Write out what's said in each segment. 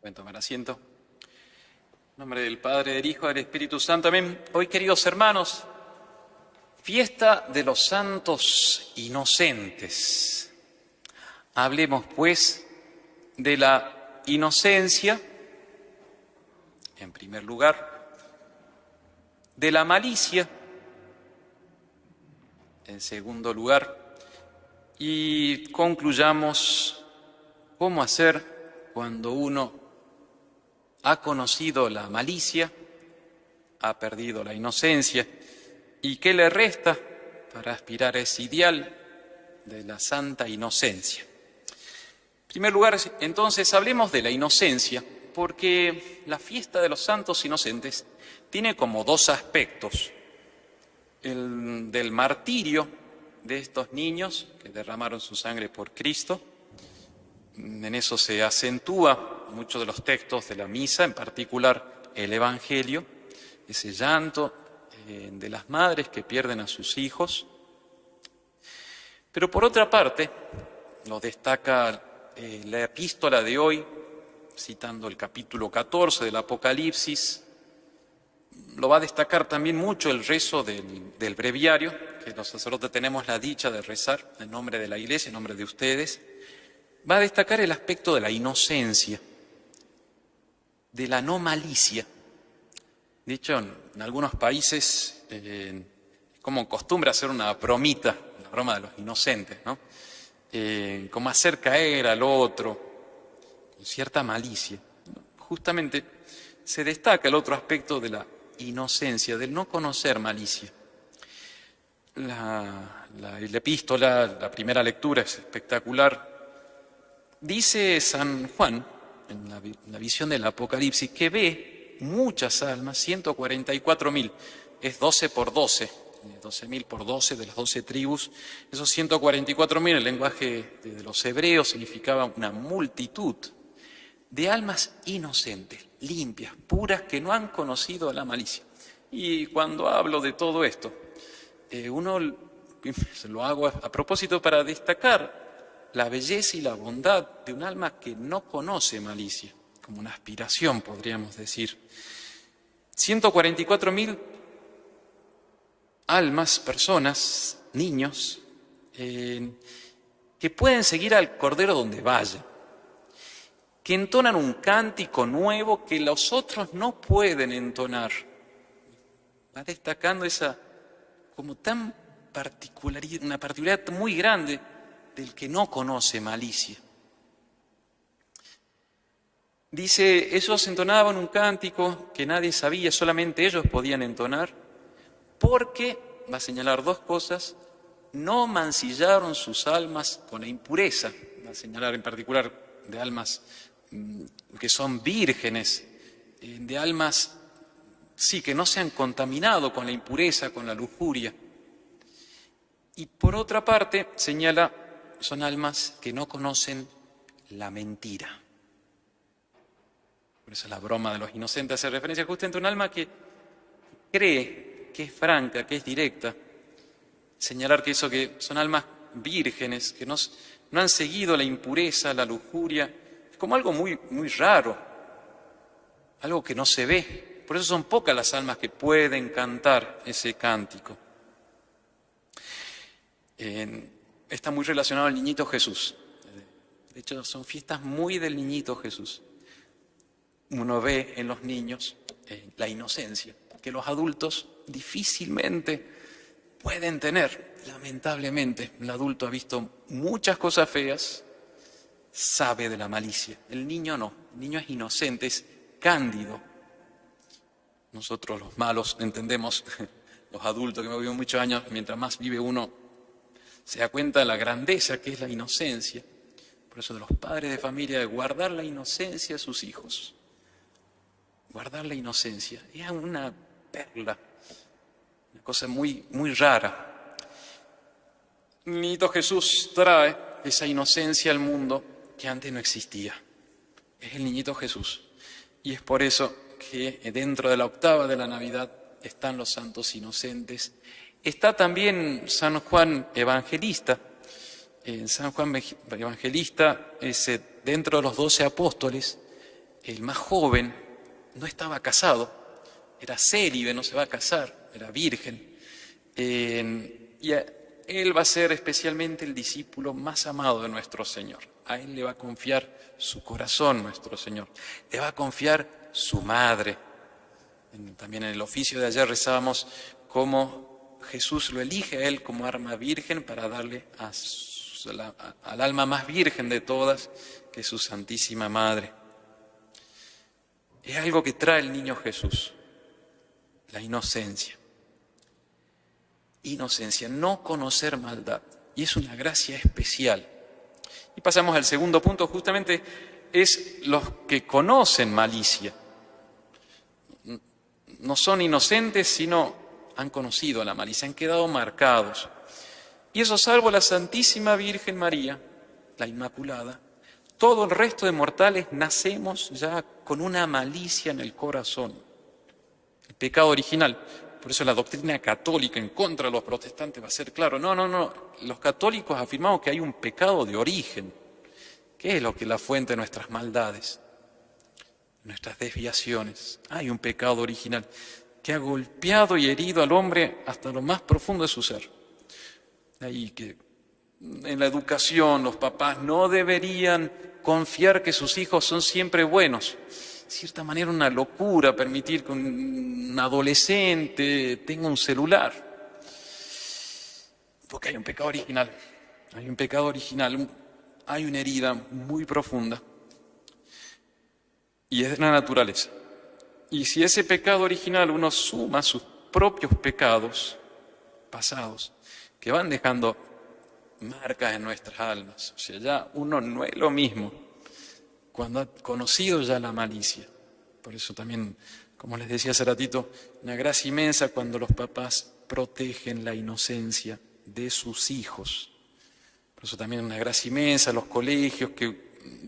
Pueden tomar asiento. En nombre del Padre, del Hijo y del Espíritu Santo. Amén. Hoy, queridos hermanos, fiesta de los santos inocentes. Hablemos, pues, de la inocencia, en primer lugar, de la malicia, en segundo lugar, y concluyamos cómo hacer cuando uno ha conocido la malicia, ha perdido la inocencia, y qué le resta para aspirar a ese ideal de la santa inocencia. En primer lugar, entonces, hablemos de la inocencia, porque la fiesta de los santos inocentes tiene como dos aspectos: el del martirio de estos niños que derramaron su sangre por Cristo. En eso se acentúa muchos de los textos de la misa, en particular el Evangelio, ese llanto de las madres que pierden a sus hijos. Pero por otra parte, lo destaca la epístola de hoy, citando el capítulo 14 del Apocalipsis. Lo va a destacar también mucho el rezo del breviario, que los sacerdotes tenemos la dicha de rezar en nombre de la Iglesia, en nombre de ustedes. Va a destacar el aspecto de la inocencia, de la no malicia. De hecho, en algunos países es como costumbre hacer una bromita, la broma de los inocentes, ¿no? Como hacer caer al otro con cierta malicia. Justamente se destaca el otro aspecto de la inocencia, del no conocer malicia. La epístola, la primera lectura es espectacular. Dice San Juan, en la visión del Apocalipsis, que ve muchas almas, 144.000, es 12 por 12, 12.000 por 12 de las 12 tribus. Esos 144.000, en el lenguaje de los hebreos, significaba una multitud de almas inocentes, limpias, puras, que no han conocido la malicia. Y cuando hablo de todo esto, uno lo hago a propósito para destacar la belleza y la bondad de un alma que no conoce malicia, como una aspiración, podríamos decir. 144.000 almas, personas, niños, que pueden seguir al Cordero donde vaya, que entonan un cántico nuevo que los otros no pueden entonar. Va destacando esa como tan una particularidad muy grande del que no conoce malicia. Dice, ellos entonaban un cántico que nadie sabía, solamente ellos podían entonar, porque, va a señalar dos cosas: no mancillaron sus almas con la impureza. Va a señalar en particular de almas que son vírgenes, de almas, sí, que no se han contaminado con la impureza, con la lujuria. Y por otra parte, señala, son almas que no conocen la mentira. Por eso la broma de los inocentes hace referencia justamente a un alma que cree, que es franca, que es directa. Señalar que son almas vírgenes, que no han seguido la impureza, la lujuria, es como algo muy, muy raro, algo que no se ve. Por eso son pocas las almas que pueden cantar ese cántico. Está muy relacionado al niñito Jesús. De hecho, son fiestas muy del niñito Jesús. Uno ve en los niños la inocencia que los adultos difícilmente pueden tener. Lamentablemente, el adulto ha visto muchas cosas feas, sabe de la malicia. El niño no, el niño es inocente, es cándido. Nosotros los malos entendemos, los adultos que hemos vivido muchos años, mientras más vive uno, se da cuenta de la grandeza que es la inocencia. Por eso de los padres de familia, de guardar la inocencia a sus hijos. Guardar la inocencia. Es una perla, una cosa muy, muy rara. El niñito Jesús trae esa inocencia al mundo que antes no existía. Es el niñito Jesús. Y es por eso que dentro de la octava de la Navidad están los santos inocentes. Está también San Juan Evangelista. San Juan Evangelista es dentro de los 12 apóstoles, el más joven, no estaba casado, era célibe, no se va a casar, era virgen. Él va a ser especialmente el discípulo más amado de nuestro Señor. A él le va a confiar su corazón, nuestro Señor. Le va a confiar su madre. También en el oficio de ayer rezábamos cómo Jesús lo elige a él como arma virgen para darle al alma más virgen de todas, que es su Santísima Madre. Es algo que trae el niño Jesús, la inocencia. Inocencia, no conocer maldad. Y es una gracia especial. Y pasamos al segundo punto, justamente es los que conocen malicia. No son inocentes, sino han conocido la malicia, han quedado marcados. Y eso salvo la Santísima Virgen María, la Inmaculada, todo el resto de mortales nacemos ya con una malicia en el corazón. El pecado original. Por eso la doctrina católica en contra de los protestantes va a ser claro. No. Los católicos afirmamos que hay un pecado de origen. ¿Qué es lo que es la fuente de nuestras maldades? Nuestras desviaciones. Hay un pecado original que ha golpeado y herido al hombre hasta lo más profundo de su ser. Ahí que en la educación los papás no deberían confiar que sus hijos son siempre buenos. De cierta manera una locura permitir que un adolescente tenga un celular. Porque hay un pecado original, hay una herida muy profunda. Y es de la naturaleza. Y si ese pecado original uno suma sus propios pecados pasados, que van dejando marcas en nuestras almas, o sea, ya uno no es lo mismo cuando ha conocido ya la malicia. Por eso también, como les decía hace ratito, una gracia inmensa cuando los papás protegen la inocencia de sus hijos. Por eso también una gracia inmensa los colegios que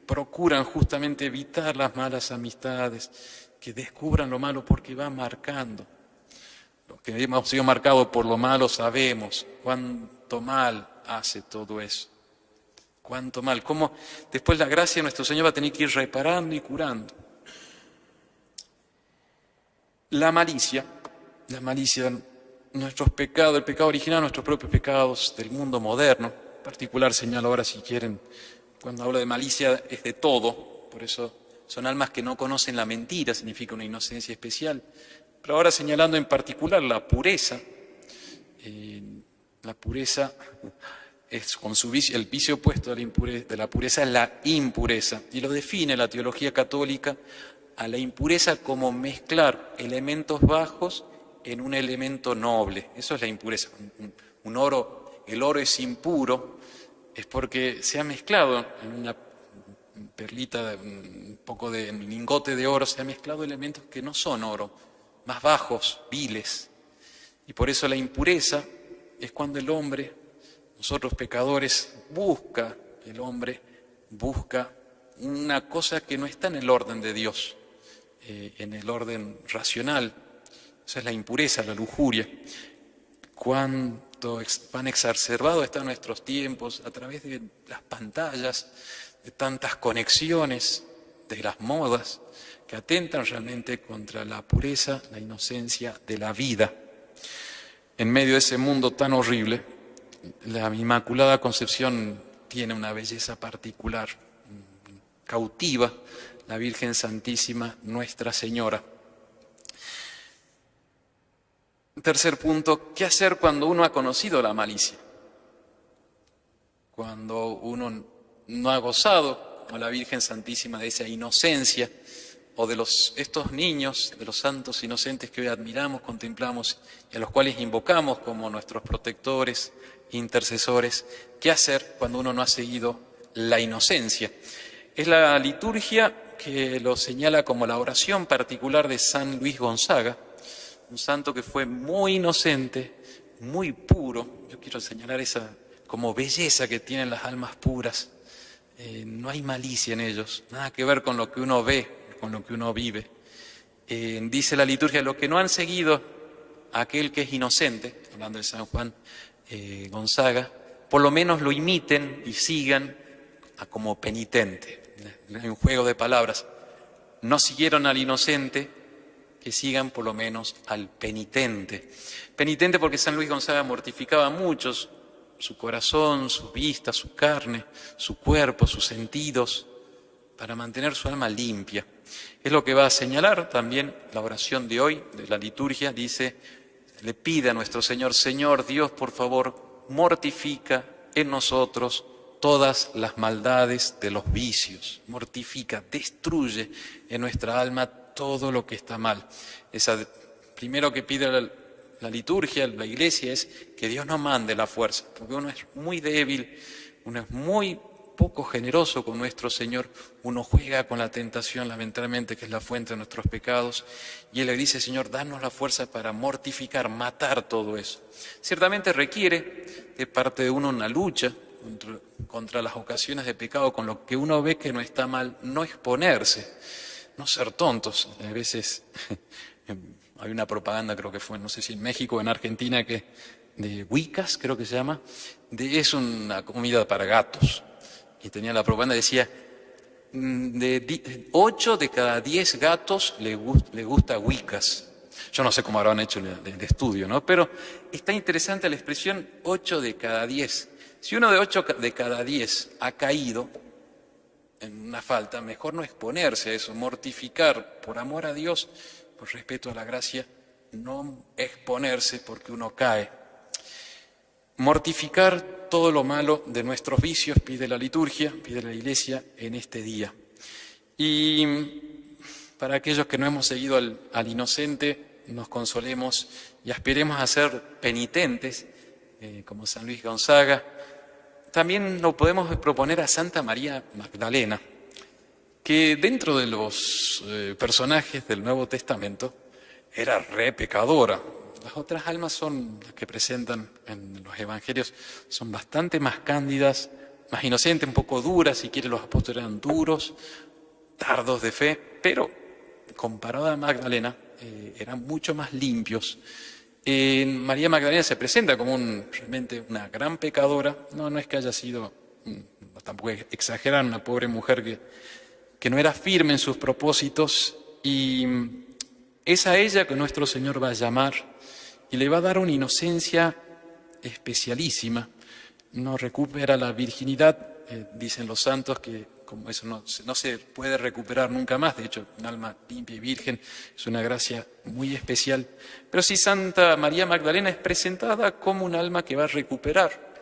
procuran justamente evitar las malas amistades, que descubran lo malo porque va marcando. Los que hemos sido marcados por lo malo sabemos cuánto mal hace todo eso. Cuánto mal, cómo después la gracia de nuestro Señor va a tener que ir reparando y curando. La malicia, nuestros pecados, el pecado original, nuestros propios pecados del mundo moderno, en particular señalo ahora si quieren, cuando hablo de malicia es de todo, por eso son almas que no conocen la mentira, significa una inocencia especial. Pero ahora señalando en particular la pureza es con su vicio, el vicio opuesto de la pureza es la impureza. Y lo define la teología católica a la impureza como mezclar elementos bajos en un elemento noble. Eso es la impureza. El oro es impuro, es porque se ha mezclado en una perlita, un poco de lingote de oro, se ha mezclado elementos que no son oro, más bajos, viles. Y por eso la impureza es cuando el hombre, nosotros pecadores, el hombre busca una cosa que no está en el orden de Dios, en el orden racional. Esa es la impureza, la lujuria. Cuánto van exacerbados están nuestros tiempos a través de las pantallas, de tantas conexiones, de las modas, que atentan realmente contra la pureza, la inocencia de la vida. En medio de ese mundo tan horrible, la Inmaculada Concepción tiene una belleza particular, cautiva, la Virgen Santísima, Nuestra Señora. Tercer punto, ¿qué hacer cuando uno ha conocido la malicia? Cuando uno no ha gozado, como la Virgen Santísima, de esa inocencia, o de estos niños, de los santos inocentes que hoy admiramos, contemplamos y a los cuales invocamos como nuestros protectores, intercesores. ¿Qué hacer cuando uno no ha seguido la inocencia? Es la liturgia que lo señala como la oración particular de San Luis Gonzaga, un santo que fue muy inocente, muy puro. Yo quiero señalar esa como belleza que tienen las almas puras. No hay malicia en ellos, nada que ver con lo que uno ve, con lo que uno vive. Dice la liturgia, los que no han seguido a aquel que es inocente, hablando de San Juan Gonzaga, por lo menos lo imiten y sigan como penitente. Hay un juego de palabras. no siguieron al inocente, que sigan por lo menos al penitente. Penitente porque San Luis Gonzaga mortificaba mucho su corazón, sus vistas, su carne, su cuerpo, sus sentidos, para mantener su alma limpia. Es lo que va a señalar también la oración de hoy, de la liturgia. Dice, le pide a nuestro Señor: Señor Dios, por favor, mortifica en nosotros todas las maldades de los vicios. Mortifica, destruye en nuestra alma todo lo que está mal. Primero que pide la liturgia, la Iglesia, es que Dios nos mande la fuerza, porque uno es muy débil, uno es muy poco generoso con nuestro Señor, uno juega con la tentación, lamentablemente, que es la fuente de nuestros pecados, y Él le dice: Señor, danos la fuerza para mortificar, matar todo eso. Ciertamente requiere de parte de uno una lucha contra las ocasiones de pecado, con lo que uno ve que no está mal, no exponerse, no ser tontos. A veces hay una propaganda, creo que fue, no sé si en México o en Argentina, de Wicas, creo que se llama, es una comida para gatos. Y tenía la propaganda, decía, 8 de cada 10 gatos le gusta Wicas. Yo no sé cómo habrán hecho el estudio, ¿no? Pero está interesante la expresión 8 de cada 10. Si uno de 8 de cada 10 ha caído en una falta, mejor no exponerse a eso, mortificar por amor a Dios, por respeto a la gracia, no exponerse porque uno cae. Mortificar todo lo malo de nuestros vicios, pide la liturgia, pide la Iglesia en este día. Y para aquellos que no hemos seguido al inocente, nos consolemos y aspiremos a ser penitentes, como San Luis Gonzaga. También lo podemos proponer a Santa María Magdalena, que dentro de los personajes del Nuevo Testamento era re pecadora. Las otras almas son las que presentan en los evangelios, son bastante más cándidas, más inocentes, un poco duras, si quiere los apóstoles eran duros, tardos de fe, pero comparado a Magdalena eran mucho más limpios. María Magdalena se presenta como realmente una gran pecadora, no es que haya sido, tampoco exagerar, una pobre mujer que no era firme en sus propósitos, y es a ella que nuestro Señor va a llamar y le va a dar una inocencia especialísima. No recupera la virginidad, dicen los santos que como eso no se puede recuperar nunca más. De hecho, un alma limpia y virgen es una gracia muy especial. Pero sí, Santa María Magdalena es presentada como un alma que va a recuperar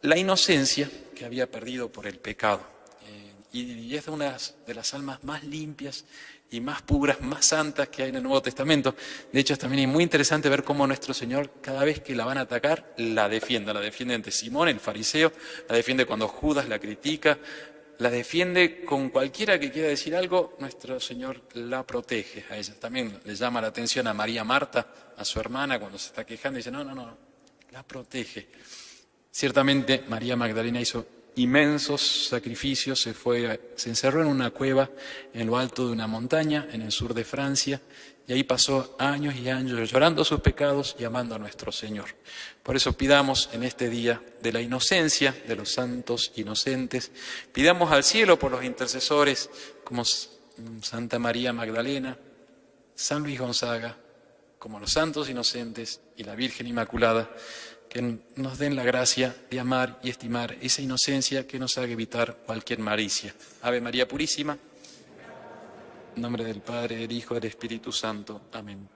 la inocencia que había perdido por el pecado. Y es una de las almas más limpias y más puras, más santas que hay en el Nuevo Testamento. De hecho, también es muy interesante ver cómo nuestro Señor, cada vez que la van a atacar, la defiende ante Simón, el fariseo, la defiende cuando Judas la critica, la defiende con cualquiera que quiera decir algo, nuestro Señor la protege a ella. También le llama la atención a María Marta, a su hermana, cuando se está quejando, y dice, no, la protege. Ciertamente María Magdalena hizo inmensos sacrificios, se encerró en una cueva en lo alto de una montaña en el sur de Francia, y ahí pasó años y años llorando sus pecados y amando a nuestro Señor. Por eso pidamos en este día de la inocencia de los santos inocentes, pidamos al cielo por los intercesores como Santa María Magdalena, San Luis Gonzaga, como los santos inocentes y la Virgen Inmaculada, que nos den la gracia de amar y estimar esa inocencia que nos haga evitar cualquier malicia. Ave María Purísima. En nombre del Padre, del Hijo y del Espíritu Santo. Amén.